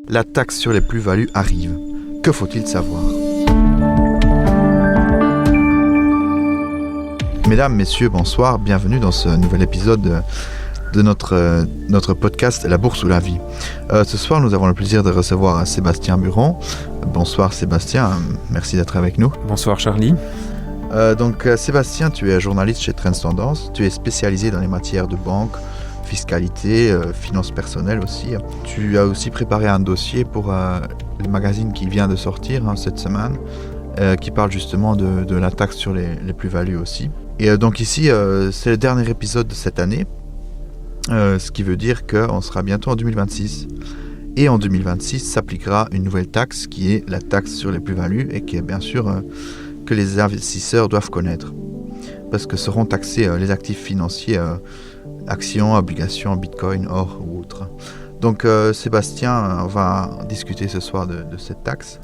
La taxe sur les plus-values arrive. Que faut-il savoir ? Mesdames, messieurs, bonsoir. Bienvenue dans ce nouvel épisode de notre podcast La Bourse ou la Vie. Ce soir, nous avons le plaisir de recevoir Sébastien Buron. Bonsoir Sébastien, merci d'être avec nous. Bonsoir Charlie. Sébastien, tu es journaliste chez Trends Tendance. Tu es spécialisé dans les matières de banque, fiscalité, finances personnelles aussi. Tu as aussi préparé un dossier pour le magazine qui vient de sortir cette semaine, qui parle justement de la taxe sur les plus-values aussi. Et donc ici, c'est le dernier épisode de cette année, ce qui veut dire qu'on sera bientôt en 2026. Et en 2026 s'appliquera une nouvelle taxe qui est la taxe sur les plus-values et qui est bien sûr que les investisseurs doivent connaître. Parce que seront taxés les actifs financiers, actions, obligations, bitcoin, or ou autres. Donc Sébastien, on va discuter ce soir de cette taxe.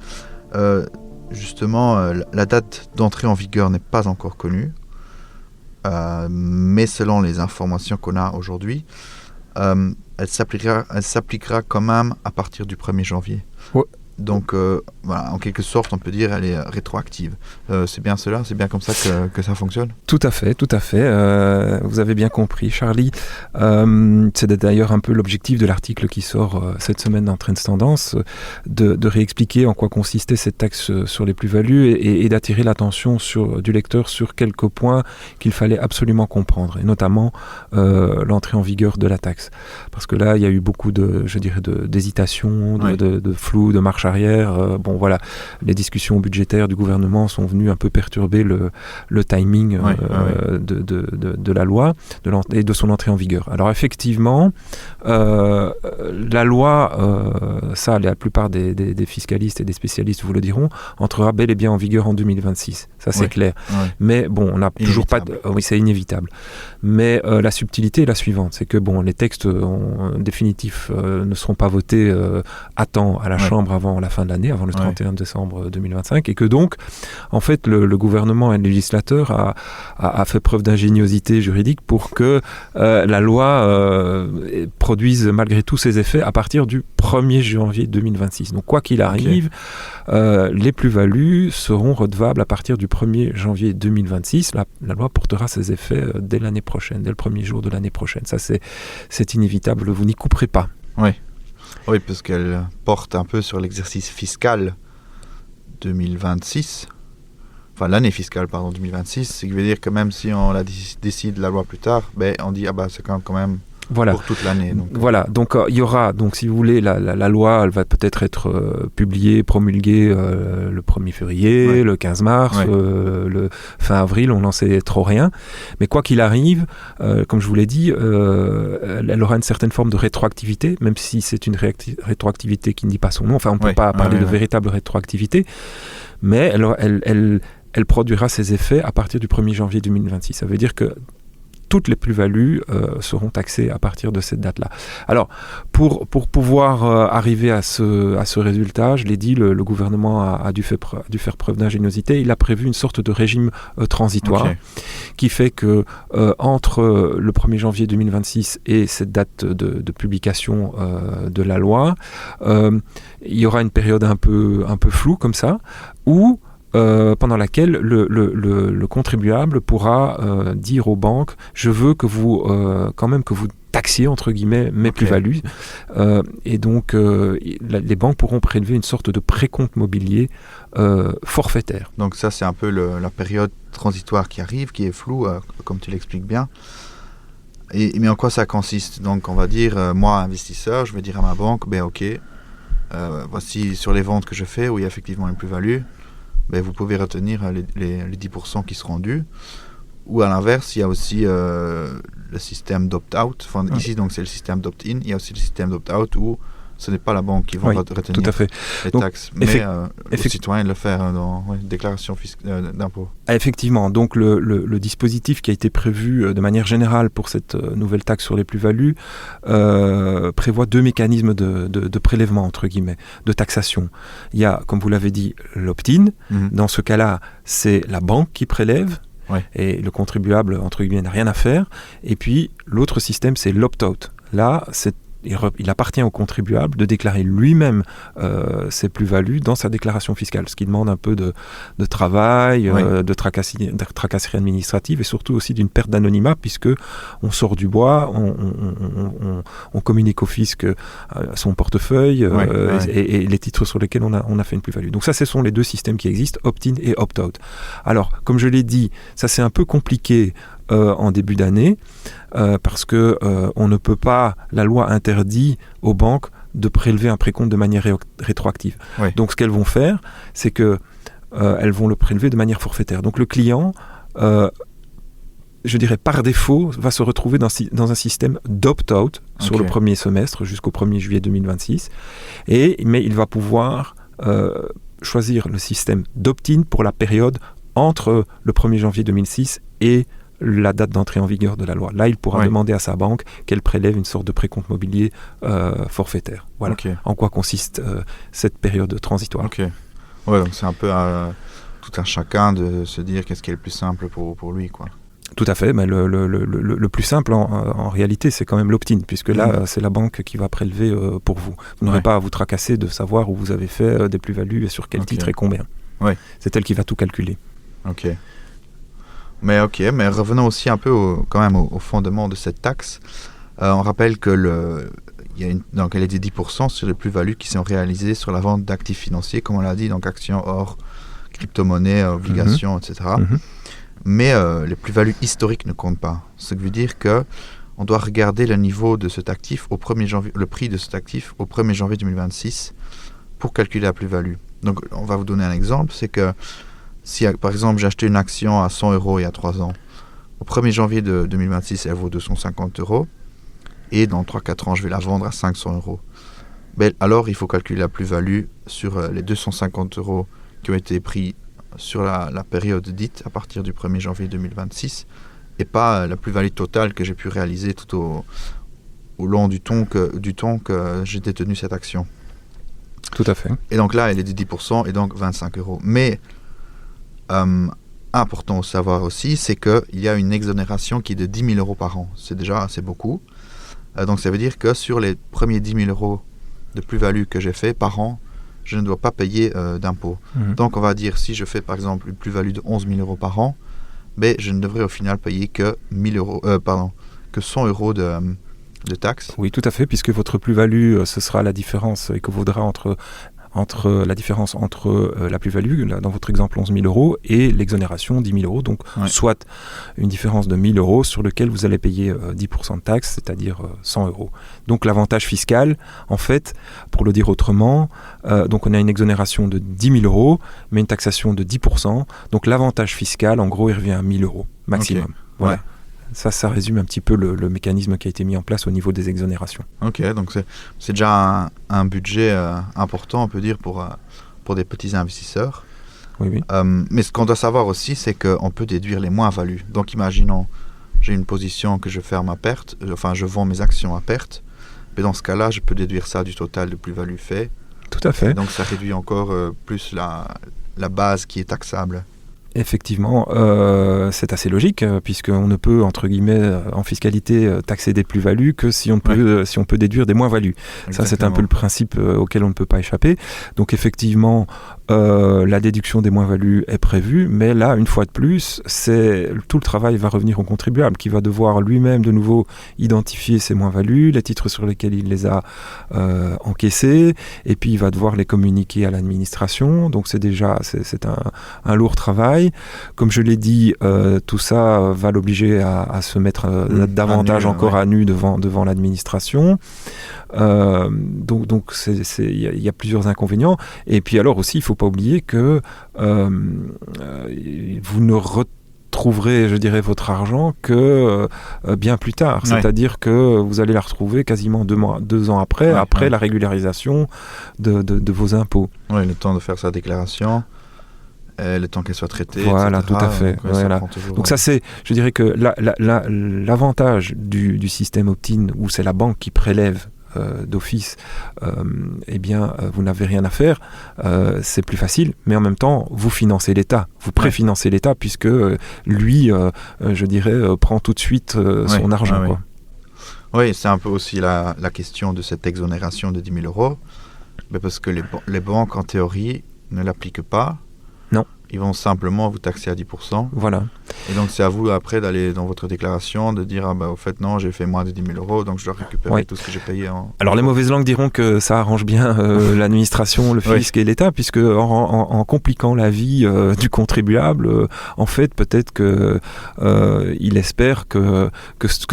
Justement, la date d'entrée en vigueur n'est pas encore connue. Mais selon les informations qu'on a aujourd'hui, elle s'appliquera quand même à partir du 1er janvier. Ouais. Donc, voilà, en quelque sorte, on peut dire qu'elle est rétroactive. C'est bien cela ? C'est bien comme ça que ça fonctionne ? Tout à fait. Vous avez bien compris, Charlie. C'est d'ailleurs un peu l'objectif de l'article qui sort cette semaine dans Trends Tendance, de réexpliquer en quoi consistait cette taxe sur les plus-values et d'attirer l'attention du lecteur sur quelques points qu'il fallait absolument comprendre, et notamment l'entrée en vigueur de la taxe. Parce que là, il y a eu beaucoup d'hésitation, de flou, de marche arrière. Les discussions budgétaires du gouvernement sont venues un peu perturber le timing de la loi et de son entrée en vigueur. Alors effectivement, la loi, la plupart des fiscalistes et des spécialistes vous le diront, entrera bel et bien en vigueur en 2026. Ça c'est clair. Oui. Mais bon, on n'a toujours pas... Oui, c'est inévitable. Mais la subtilité est la suivante, c'est que les textes définitifs ne seront pas votés à temps à la Chambre avant la fin de l'année, avant le 31 décembre 2025, et que donc, en fait, le gouvernement et le législateur a fait preuve d'ingéniosité juridique pour que la loi produise malgré tout ses effets à partir du 1er janvier 2026. Donc, quoi qu'il arrive, les plus-values seront redevables à partir du 1er janvier 2026. La loi portera ses effets dès l'année prochaine, dès le premier jour de l'année prochaine. Ça, c'est inévitable, vous n'y couperez pas. Oui, parce qu'elle porte un peu sur l'exercice fiscal 2026. Enfin, l'année fiscale, 2026. Ce qui veut dire que même si on décide la loi plus tard, on dit, c'est quand même pour toute l'année. Donc il y aura, si vous voulez, la loi, elle va peut-être être publiée, promulguée le 1er février, le 15 mars, le fin avril, on n'en sait trop rien. Mais quoi qu'il arrive, comme je vous l'ai dit, elle aura une certaine forme de rétroactivité, même si c'est une rétroactivité qui ne dit pas son nom. Enfin, on ne peut pas parler de véritable rétroactivité, mais elle produira ses effets à partir du 1er janvier 2026. Ça veut dire que toutes les plus-values seront taxées à partir de cette date-là. Alors, pour pouvoir arriver à ce résultat, je l'ai dit, le gouvernement a dû faire preuve d'ingéniosité. Il a prévu une sorte de régime transitoire qui fait que entre le 1er janvier 2026 et cette date de publication de la loi, il y aura une période un peu floue comme ça, où pendant laquelle le contribuable pourra dire aux banques « je veux que vous taxiez, entre guillemets, mes plus-values ». Et donc, les banques pourront prélever une sorte de précompte mobilier forfaitaire. Donc ça, c'est un peu la période transitoire qui arrive, qui est floue, comme tu l'expliques bien. Mais en quoi ça consiste ? Donc, on va dire, moi, investisseur, je vais dire à ma banque, voici sur les ventes que je fais, où il y a effectivement une plus-value, vous pouvez retenir les 10% qui seront dus. Ou à l'inverse, il y a aussi le système d'opt-out. Ici, donc, c'est le système d'opt-in. Il y a aussi le système d'opt-out où ce n'est pas la banque qui va retenir les taxes, mais le citoyen de le faire dans déclaration d'impôt. Effectivement, donc le dispositif qui a été prévu de manière générale pour cette nouvelle taxe sur les plus-values prévoit deux mécanismes de prélèvement, entre guillemets, de taxation. Il y a, comme vous l'avez dit, l'opt-in. Dans ce cas-là, c'est la banque qui prélève. Et le contribuable, entre guillemets, n'a rien à faire. Et puis, l'autre système, c'est l'opt-out. Là, il appartient au contribuable de déclarer lui-même ses plus-values dans sa déclaration fiscale, ce qui demande un peu de travail, de tracasserie administrative et surtout aussi d'une perte d'anonymat, puisque on sort du bois, on communique au fisc son portefeuille et les titres sur lesquels on a fait une plus-value. Donc ça, ce sont les deux systèmes qui existent, opt-in et opt-out. Alors, comme je l'ai dit, ça c'est un peu compliqué en début d'année, parce que on ne peut pas, la loi interdit aux banques de prélever un précompte de manière rétroactive. Oui. Donc ce qu'elles vont faire, c'est que elles vont le prélever de manière forfaitaire. Donc le client, je dirais par défaut, va se retrouver dans un système d'opt-out sur le premier semestre jusqu'au 1er juillet 2026, mais il va pouvoir choisir le système d'opt-in pour la période entre le 1er janvier 2006 et la date d'entrée en vigueur de la loi. Là, il pourra demander à sa banque qu'elle prélève une sorte de précompte mobilier forfaitaire. Voilà en quoi consiste cette période transitoire. Ouais, donc c'est un peu tout un chacun de se dire qu'est-ce qui est le plus simple pour lui, quoi. Tout à fait, mais le plus simple en réalité, c'est quand même l'opt-in, puisque là, c'est la banque qui va prélever pour vous. Vous n'aurez pas à vous tracasser de savoir où vous avez fait des plus-values et sur quel titre et combien. C'est elle qui va tout calculer. Mais revenons aussi un peu quand même au fondement de cette taxe. On rappelle que donc elle est de 10% sur les plus-values qui sont réalisées sur la vente d'actifs financiers, comme on l'a dit, donc actions, or, crypto-monnaies, obligations, etc. Mais les plus-values historiques ne comptent pas. Ce qui veut dire qu'on doit regarder le niveau de cet actif le prix de cet actif au 1er janvier 2026 pour calculer la plus-value. Donc on va vous donner un exemple, c'est que si par exemple j'ai acheté une action à 100 € il y a 3 ans, au 1er janvier 2026 elle vaut 250 €, et dans 3-4 ans je vais la vendre à 500 €. Alors il faut calculer la plus-value sur les 250 € qui ont été pris sur la période dite à partir du 1er janvier 2026 et pas la plus-value totale que j'ai pu réaliser tout au long du temps que j'ai détenu cette action. Tout à fait. Et donc là elle est de 10% et donc 25 €. Mais important à savoir aussi, c'est qu'il y a une exonération qui est de 10 000 € par an. C'est déjà assez beaucoup. Donc ça veut dire que sur les premiers 10 000 € de plus-value que j'ai fait par an, je ne dois pas payer d'impôts. Donc on va dire, si je fais par exemple une plus-value de 11 000 € par an, je ne devrais au final payer que 100 € de taxes. Oui, tout à fait, puisque votre plus-value, ce sera la différence et que vaudra entre la différence entre la plus-value, là, dans votre exemple 11 000 € et l'exonération 10 000 €, donc soit une différence de 1 000 € sur lequel vous allez payer 10% de taxes, c'est-à-dire 100 €. Donc l'avantage fiscal, en fait, pour le dire autrement, donc on a une exonération de 10 000 €, mais une taxation de 10%, donc l'avantage fiscal, en gros, il revient à 1 000 € maximum. Voilà. Ça résume un petit peu le mécanisme qui a été mis en place au niveau des exonérations. Donc c'est déjà un budget important, on peut dire, pour des petits investisseurs. Oui. Mais ce qu'on doit savoir aussi, c'est qu'on peut déduire les moins-values. Donc imaginons, j'ai une position que je ferme à perte, je vends mes actions à perte, mais dans ce cas-là, je peux déduire ça du total de plus-value fait. Tout à fait. Et donc ça réduit encore plus la base qui est taxable. Effectivement, c'est assez logique, puisqu'on ne peut, entre guillemets, en fiscalité, taxer des plus-values que si on peut déduire des moins-values. Exactement. Ça, c'est un peu le principe auquel on ne peut pas échapper. Donc, effectivement, la déduction des moins-values est prévue, mais là, une fois de plus, tout le travail va revenir au contribuable, qui va devoir lui-même, de nouveau, identifier ses moins-values, les titres sur lesquels il les a encaissés, et puis il va devoir les communiquer à l'administration. Donc, c'est un lourd travail. Comme je l'ai dit, tout ça va l'obliger à se mettre davantage à nu devant l'administration. Donc il y a plusieurs inconvénients. Et puis alors aussi, il ne faut pas oublier que vous ne retrouverez, je dirais, votre argent que bien plus tard. Ouais. C'est-à-dire que vous allez la retrouver quasiment 2 ans après la régularisation de vos impôts. Oui, le temps de faire sa déclaration. Le temps qu'elle soit traitée, voilà, etc. tout à fait. Donc ça, c'est, je dirais que l'avantage du système opt-in, où c'est la banque qui prélève d'office, vous n'avez rien à faire, c'est plus facile, mais en même temps, vous financez l'État, vous préfinancez l'État, puisque lui, je dirais, prend tout de suite son argent. Quoi. Oui, c'est un peu aussi la question de cette exonération de 10 000 euros. Mais parce que les banques, en théorie, ne l'appliquent pas. Non. Ils vont simplement vous taxer à 10%. Voilà. Et donc, c'est à vous, après, d'aller dans votre déclaration, de dire, au fait, non, j'ai fait moins de 10 000 euros, donc je dois récupérer tout ce que j'ai payé. Alors, les mauvaises langues diront que ça arrange bien l'administration, le fisc et l'État, puisque en compliquant la vie du contribuable, en fait, peut-être qu'il espère que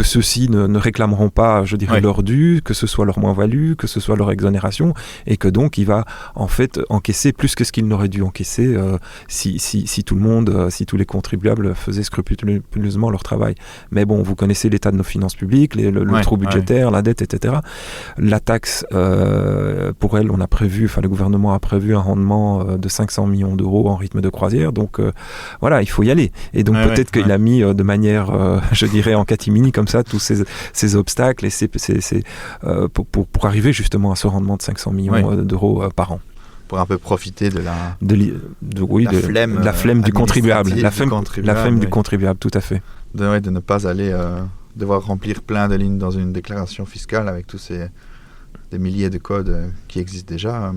ceux-ci ne réclameront pas, je dirais, leur dû, que ce soit leur moins-value, que ce soit leur exonération, et que donc, il va, en fait, encaisser plus que ce qu'il n'aurait dû encaisser si tout le monde, si tous les contribuables faisaient scrupuleusement leur travail. Mais bon, vous connaissez l'état de nos finances publiques, le trou budgétaire, la dette, etc. La taxe, pour elle, le gouvernement a prévu un rendement de 500 millions d'euros en rythme de croisière. Donc voilà, il faut y aller. Et donc peut-être qu'il a mis de manière, je dirais, en catimini comme ça, tous ces obstacles et pour arriver justement à ce rendement de 500 millions d'euros par an. Pour un peu profiter de la flemme du contribuable. La flemme du contribuable, tout à fait. De ne pas aller devoir remplir plein de lignes dans une déclaration fiscale avec tous des milliers de codes qui existent déjà.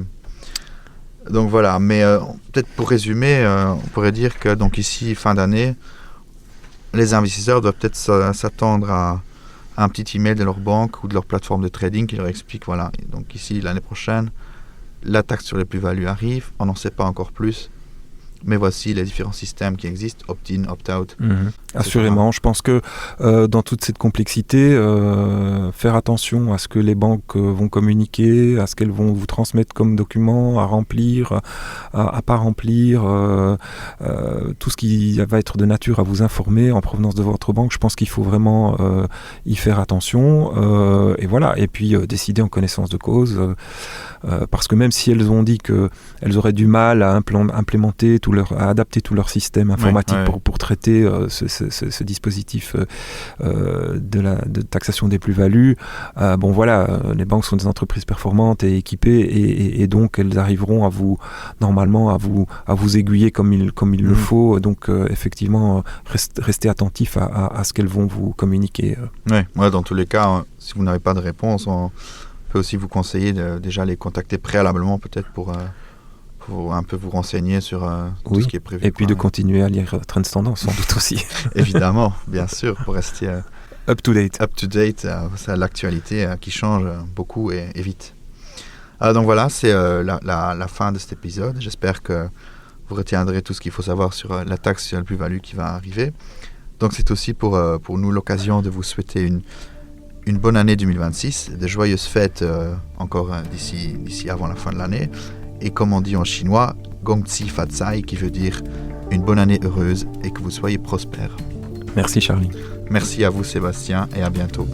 Donc voilà, mais peut-être pour résumer, on pourrait dire que donc ici, fin d'année, les investisseurs doivent peut-être s'attendre à un petit email de leur banque ou de leur plateforme de trading qui leur explique, voilà, donc ici, l'année prochaine, la taxe sur les plus-values arrive, on n'en sait pas encore plus, mais voici les différents systèmes qui existent, opt-in, opt-out. Assurément, je pense que dans toute cette complexité, faire attention à ce que les banques vont communiquer, à ce qu'elles vont vous transmettre comme documents, à remplir, à pas remplir, tout ce qui va être de nature à vous informer en provenance de votre banque, je pense qu'il faut vraiment y faire attention, et voilà, et puis décider en connaissance de cause, parce que même si elles ont dit qu'elles auraient du mal à implémenter à adapter tout leur système informatique pour traiter ce dispositif de taxation des plus-values, bon voilà, les banques sont des entreprises performantes et équipées et donc elles arriveront normalement à vous aiguiller comme il le faut, donc effectivement restez attentifs à ce qu'elles vont vous communiquer. Dans tous les cas, si vous n'avez pas de réponse, on peut aussi vous conseiller de déjà les contacter préalablement peut-être pour un peu vous renseigner sur tout ce qui est prévu. Et puis de continuer à lire Trends Tendance, sans doute aussi. Évidemment, bien sûr, pour rester up to date. C'est l'actualité qui change beaucoup et vite. Donc voilà, c'est la fin de cet épisode. J'espère que vous retiendrez tout ce qu'il faut savoir sur la taxe sur la plus-value qui va arriver. Donc c'est aussi pour nous l'occasion de vous souhaiter une bonne année 2026, de joyeuses fêtes encore d'ici avant la fin de l'année. Et comme on dit en chinois, Gongzi Fatsai, qui veut dire une bonne année heureuse et que vous soyez prospères. Merci Charlie. Merci à vous Sébastien et à bientôt.